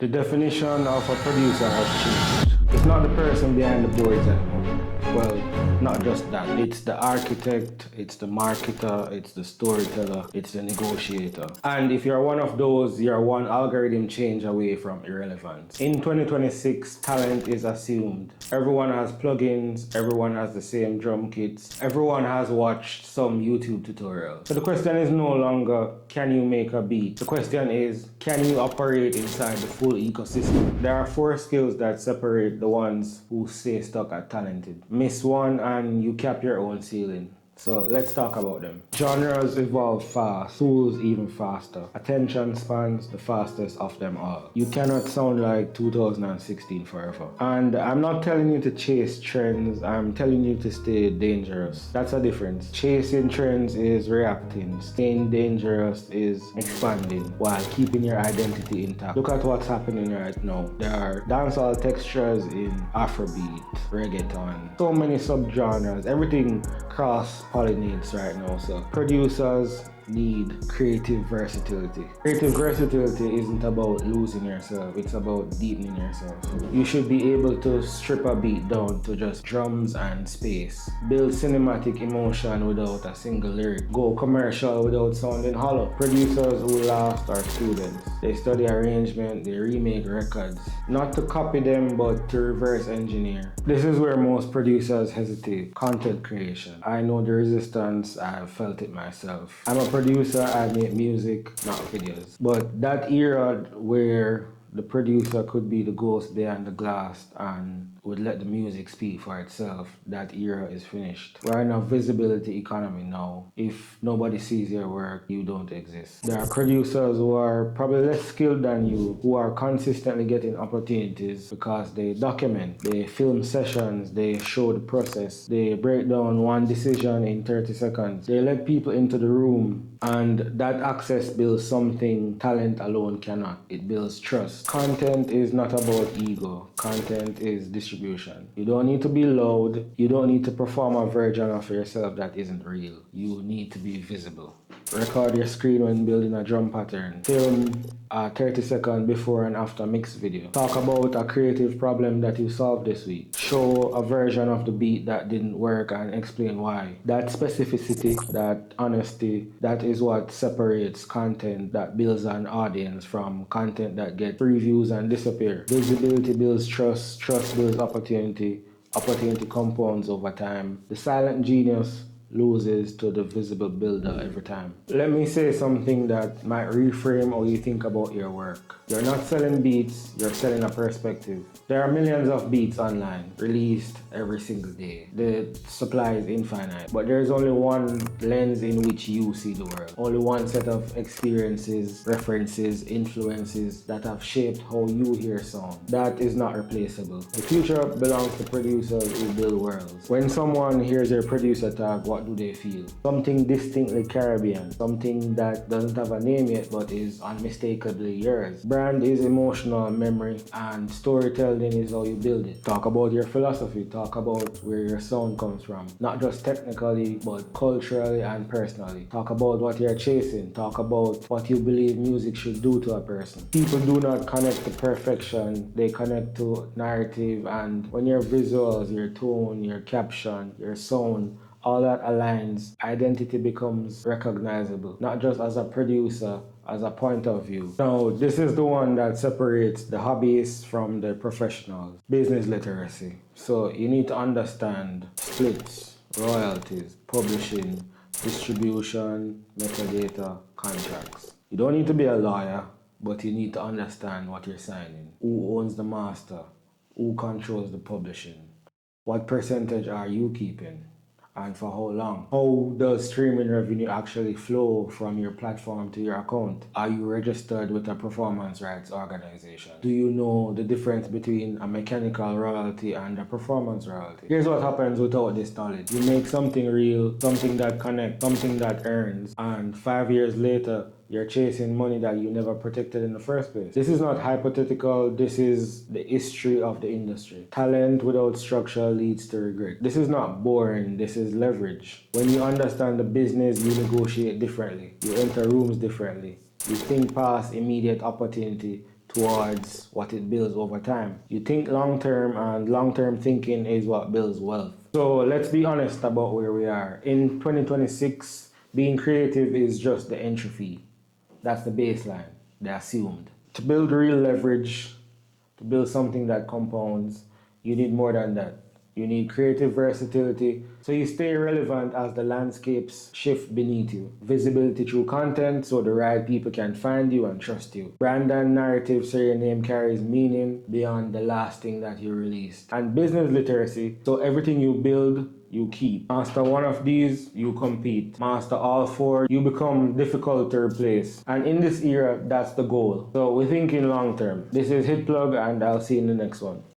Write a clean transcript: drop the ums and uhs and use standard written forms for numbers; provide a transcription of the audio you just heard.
The definition of a producer has changed. It's not the person behind the boards anymore. Well, not just that. It's the architect, it's the marketer, it's the storyteller, it's the negotiator. And if you're one of those, you're one algorithm change away from irrelevance. In 2026, talent is assumed. Everyone has plugins, everyone has the same drum kits, everyone has watched some YouTube tutorials. So the question is no longer, can you make a beat? The question is, can you operate inside the full ecosystem? There are 4 skills that separate the ones who stay stuck at talented. Miss one and you cap your own ceiling. So let's talk about them. Genres evolve fast, tools even faster. Attention spans the fastest of them all. You cannot sound like 2016 forever. And I'm not telling you to chase trends, I'm telling you to stay dangerous. That's a difference. Chasing trends is reacting. Staying dangerous is expanding while keeping your identity intact. Look at what's happening right now. There are dancehall textures in Afrobeat, reggaeton, so many subgenres, everything cross-pollinates right now. So producers need creative versatility. Creative versatility isn't about losing yourself, it's about deepening yourself. You should be able to strip a beat down to just drums and space. Build cinematic emotion without a single lyric. Go commercial without sounding hollow. Producers who last are students. They study arrangement, they remake records. Not to copy them, but to reverse engineer. This is where most producers hesitate. Content creation. I know the resistance, I've felt it myself. I'm a producer, I make music, not videos. But that era where the producer could be the ghost behind the glass and would let the music speak for itself, that era is finished. We're in a visibility economy now. If nobody sees your work, you don't exist. There are producers who are probably less skilled than you, who are consistently getting opportunities because they document, they film sessions, they show the process, they break down one decision in 30 seconds. They let people into the room, and that access builds something talent alone cannot. It builds trust. Content is not about ego. Content is distribution. You don't need to be loud. You don't need to perform a version of yourself that isn't real. You need to be visible. Record your screen when building a drum pattern. Film a 30-second before and after mix video. Talk about a creative problem that you solved this week. Show a version of the beat that didn't work and explain why. That specificity, that honesty, that is what separates content that builds an audience from content that gets previews and disappear. Visibility builds trust, trust builds opportunity, opportunity compounds over time. The silent genius loses to the visible builder every time. Let me say something that might reframe how you think about your work. You're not selling beats, you're selling a perspective. There are millions of beats online, released every single day. The supply is infinite, but there's only one lens in which you see the world. Only one set of experiences, references, influences that have shaped how you hear sound. That is not replaceable. The future belongs to producers who build worlds. When someone hears their producer tag, what do they feel? Something distinctly Caribbean, something that doesn't have a name yet but is unmistakably yours. Brand is emotional memory, and storytelling is how you build it. Talk about your philosophy, talk about where your sound comes from, not just technically but culturally and personally. Talk about what you're chasing, talk about what you believe music should do to a person. People do not connect to perfection, they connect to narrative, and when your visuals, your tone, your caption, your sound, all that aligns, identity becomes recognizable, not just as a producer, as a point of view. Now, this is the one that separates the hobbyists from the professionals. Business literacy. So you need to understand splits, royalties, publishing, distribution, metadata, contracts. You don't need to be a lawyer, but you need to understand what you're signing. Who owns the master? Who controls the publishing? What percentage are you keeping? And for how long? How does streaming revenue actually flow from your platform to your account? Are you registered with a performance rights organization? Do you know the difference between a mechanical royalty and a performance royalty? Here's what happens without this knowledge. You make something real, something that connects, something that earns, and 5 years later, you're chasing money that you never protected in the first place. This is not hypothetical, this is the history of the industry. Talent without structure leads to regret. This is not boring, this is leverage. When you understand the business, you negotiate differently. You enter rooms differently. You think past immediate opportunity towards what it builds over time. You think long term, and long term thinking is what builds wealth. So let's be honest about where we are. In 2026, being creative is just the entry fee. That's the baseline, the assumed. To build real leverage, to build something that compounds, you need more than that. You need creative versatility, so you stay relevant as the landscapes shift beneath you. Visibility through content, so the right people can find you and trust you. Brand and narrative, so your name carries meaning beyond the last thing that you released. And business literacy, so everything you build, you keep. Master one of these, you compete. Master all four, you become difficult to replace. And in this era, that's the goal. So we're thinking long term. This is Hitplugg, and I'll see you in the next one.